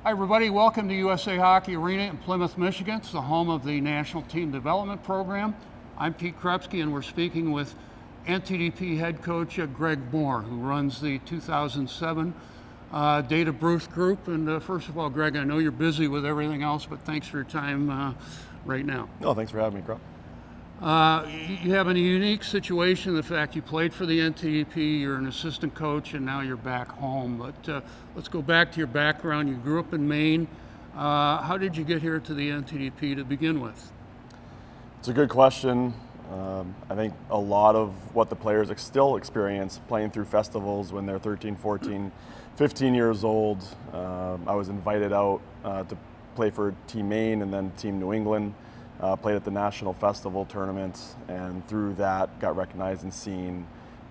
Hi everybody, welcome to USA Hockey Arena in Plymouth, Michigan. It's the home of the National Team Development Program. I'm Pete Krupsky and we're speaking with NTDP head coach Greg Moore, who runs the 2007 Data Bruce Group. And first of all, Greg, I know you're busy with everything else, but thanks for your time right now. No, thanks for having me, Krupp. You have a unique situation, the fact you played for the NTDP, you're an assistant coach, and now you're back home. But let's go back to your background. You grew up in Maine. How did you get here to the NTDP to begin with? It's a good question. I think a lot of what the players still experience playing through festivals when they're 13, 14, 15 years old. I was invited out to play for Team Maine and then Team New England. Played at the National Festival tournament, and through that got recognized and seen.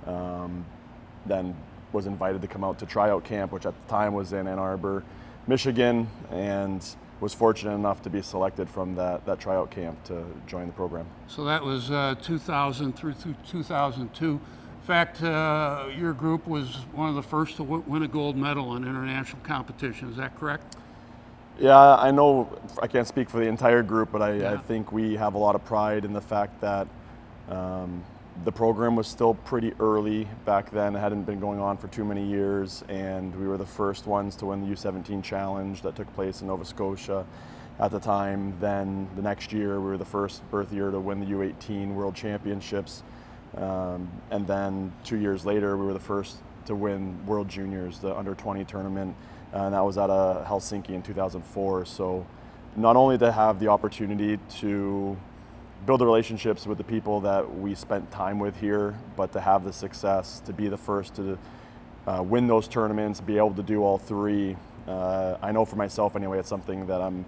Then was invited to come out to tryout camp, which at the time was in Ann Arbor, Michigan, and was fortunate enough to be selected from that tryout camp to join the program. So that was 2000 through 2002. In fact, your group was one of the first to win a gold medal in international competition. Is that correct? Yeah, I know I can't speak for the entire group, but I think we have a lot of pride in the fact that the program was still pretty early back then. It hadn't been going on for too many years, and we were the first ones to win the U17 Challenge that took place in Nova Scotia at the time. Then the next year, we were the first birth year to win the U18 World Championships. And then 2 years later, we were the first to win World Juniors, the under-20 tournament. And that was at Helsinki in 2004. So not only to have the opportunity to build the relationships with the people that we spent time with here, but to have the success, to be the first to win those tournaments, be able to do all three. I know for myself anyway, it's something that I'm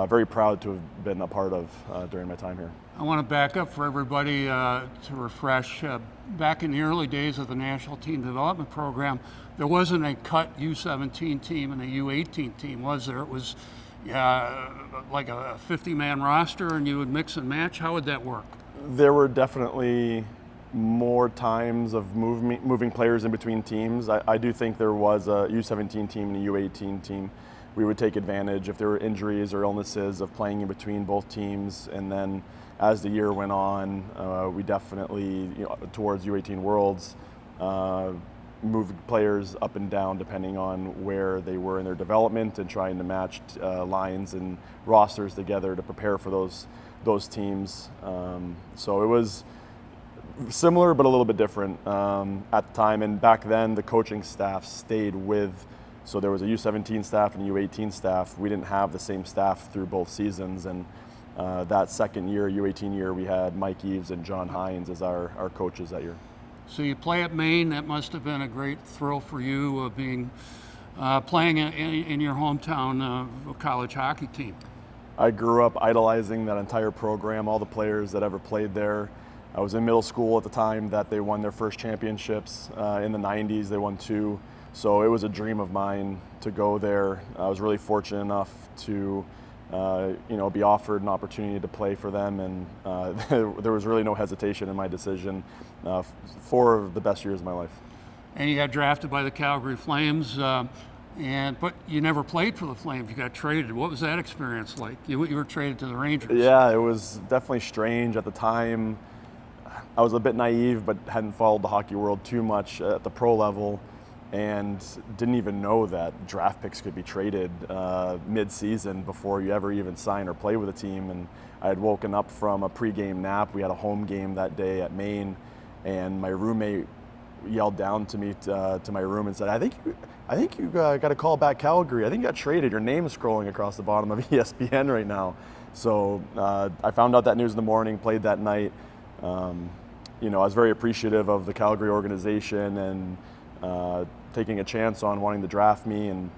very proud to have been a part of during my time here. I want to back up for everybody to refresh. Back in the early days of the National Team Development Program, there wasn't a cut U17 team and a U18 team, was there? It was like a 50-man roster and you would mix and match. How would that work? There were definitely more times of moving players in between teams. I do think there was a U17 team and a U18 team. We would take advantage if there were injuries or illnesses of playing in between both teams. And then as the year went on, we definitely, towards U18 Worlds, moved players up and down depending on where they were in their development and trying to match lines and rosters together to prepare for those teams. So it was similar but a little bit different at the time. And back then, the coaching staff stayed with. So there was a U17 staff and a U18 staff. We didn't have the same staff through both seasons. And that second year, U18 year, we had Mike Eves and John Hines as our coaches that year. So you play at Maine. That must have been a great thrill for you, playing in your hometown college hockey team. I grew up idolizing that entire program, all the players that ever played there. I was in middle school at the time that they won their first championships. In the 90s, they won 2. So it was a dream of mine to go there. I was really fortunate enough to be offered an opportunity to play for them, and there was really no hesitation in my decision. 4 of the best years of my life. And you got drafted by the Calgary Flames, but you never played for the Flames. You got traded. What was that experience like? You were traded to the Rangers. Yeah, it was definitely strange at the time. I was a bit naive, but hadn't followed the hockey world too much at the pro level, and didn't even know that draft picks could be traded mid-season before you ever even sign or play with a team. And I had woken up from a pregame nap. We had a home game that day at Maine, and my roommate yelled down to me to my room and said, I think you got to call back Calgary. I think you got traded. Your name's scrolling across the bottom of ESPN right now." So I found out that news in the morning, played that night. I was very appreciative of the Calgary organization and taking a chance on wanting to draft me, and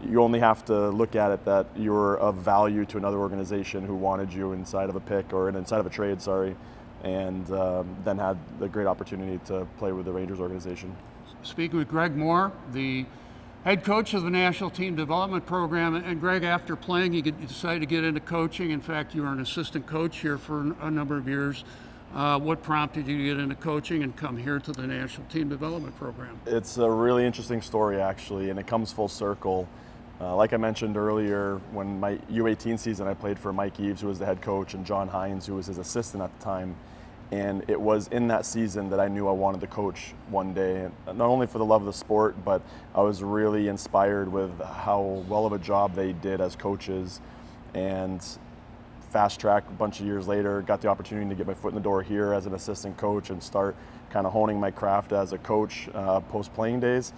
you only have to look at it that you're of value to another organization who wanted you inside of a pick or inside of a trade, and then had the great opportunity to play with the Rangers organization. Speaking with Greg Moore, the head coach of the National Team Development Program. And Greg, after playing, you decided to get into coaching. In fact, you were an assistant coach here for a number of years. What prompted you to get into coaching and come here to the National Team Development Program? It's a really interesting story, actually, and it comes full circle. Like I mentioned earlier, when my U18 season, I played for Mike Eves, who was the head coach, and John Hines, who was his assistant at the time. And it was in that season that I knew I wanted to coach one day, not only for the love of the sport, but I was really inspired with how well of a job they did as coaches. And fast track, a bunch of years later, got the opportunity to get my foot in the door here as an assistant coach and start kind of honing my craft as a coach post-playing days.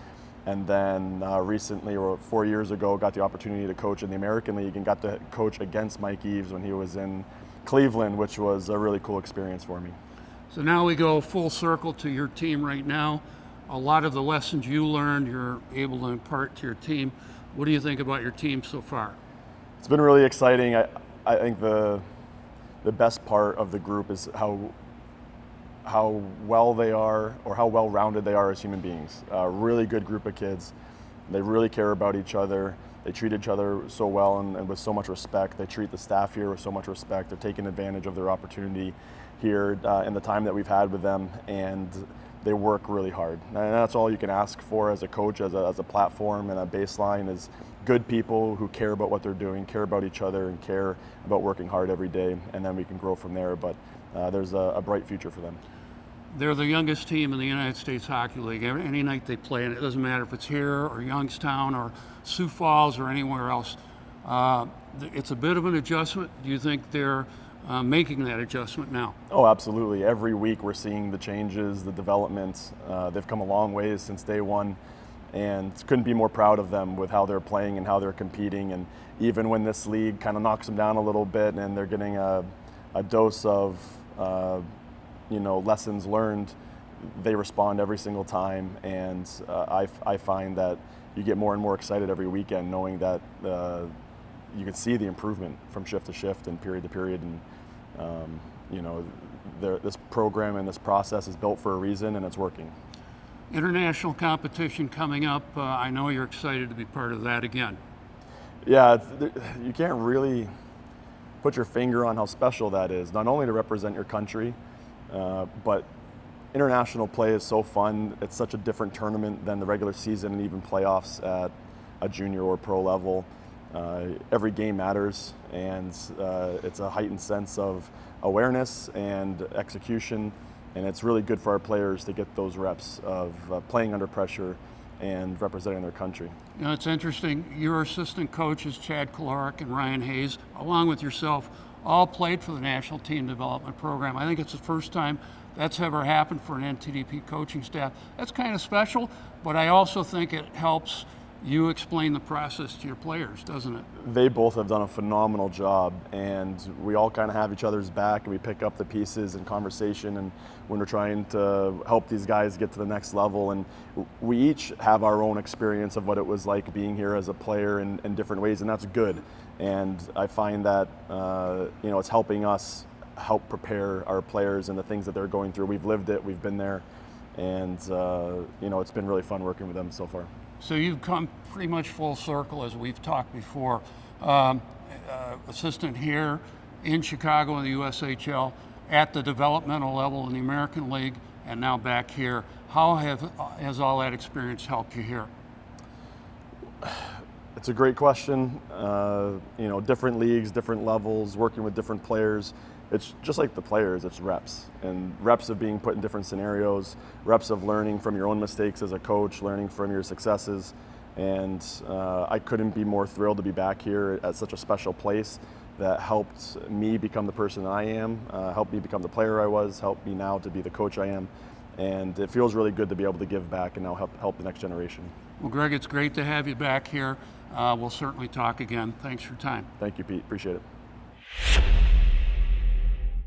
And then recently, or 4 years ago, got the opportunity to coach in the American League and got to coach against Mike Eves when he was in Cleveland, which was a really cool experience for me. So now we go full circle to your team right now. A lot of the lessons you learned, you're able to impart to your team. What do you think about your team so far? It's been really exciting. I think the best part of the group is how well they are, or how well-rounded they are as human beings. A really good group of kids. They really care about each other. They treat each other so well and with so much respect. They treat the staff here with so much respect. They're taking advantage of their opportunity here in the time that we've had with them, and they work really hard. And that's all you can ask for as a coach, as a platform and a baseline, is good people who care about what they're doing, care about each other, and care about working hard every day, and then we can grow from there. But there's a bright future for them. They're the youngest team in the United States Hockey League. Any night they play, and it doesn't matter if it's here or Youngstown or Sioux Falls or anywhere else. It's a bit of an adjustment. Do you think they're making that adjustment now? Oh, absolutely. Every week we're seeing the changes, the developments. They've come a long ways since day one, and couldn't be more proud of them with how they're playing and how they're competing. And even when this league kind of knocks them down a little bit and they're getting a dose of lessons learned, they respond every single time. And I find that you get more and more excited every weekend knowing that you can see the improvement from shift to shift and period to period. And this program and this process is built for a reason, and it's working. International competition coming up. I know you're excited to be part of that again. Yeah, you can't really put your finger on how special that is, not only to represent your country, but international play is so fun. It's such a different tournament than the regular season and even playoffs at a junior or pro level. Every game matters, and it's a heightened sense of awareness and execution, and it's really good for our players to get those reps of playing under pressure and representing their country. You know, it's interesting. Your assistant coaches, Chad Kalorick and Ryan Hayes, along with yourself, all played for the National Team Development Program. I think it's the first time that's ever happened for an NTDP coaching staff. That's kind of special, but I also think it helps you explain the process to your players, doesn't it? They both have done a phenomenal job, and we all kind of have each other's back, and we pick up the pieces in conversation and when we're trying to help these guys get to the next level. And we each have our own experience of what it was like being here as a player in different ways, and that's good. And I find that it's helping us help prepare our players and the things that they're going through. We've lived it, we've been there, and it's been really fun working with them so far. So you've come pretty much full circle, as we've talked before. Assistant here in Chicago in the USHL, at the developmental level in the American League, and now back here. How has all that experience helped you here? It's a great question. Different leagues, different levels, working with different players. It's just like the players, it's reps. And reps of being put in different scenarios, reps of learning from your own mistakes as a coach, learning from your successes. And I couldn't be more thrilled to be back here at such a special place that helped me become the person I am, helped me become the player I was, helped me now to be the coach I am. And it feels really good to be able to give back and now help the next generation. Well, Greg, it's great to have you back here. We'll certainly talk again. Thanks for your time. Thank you, Pete. Appreciate it.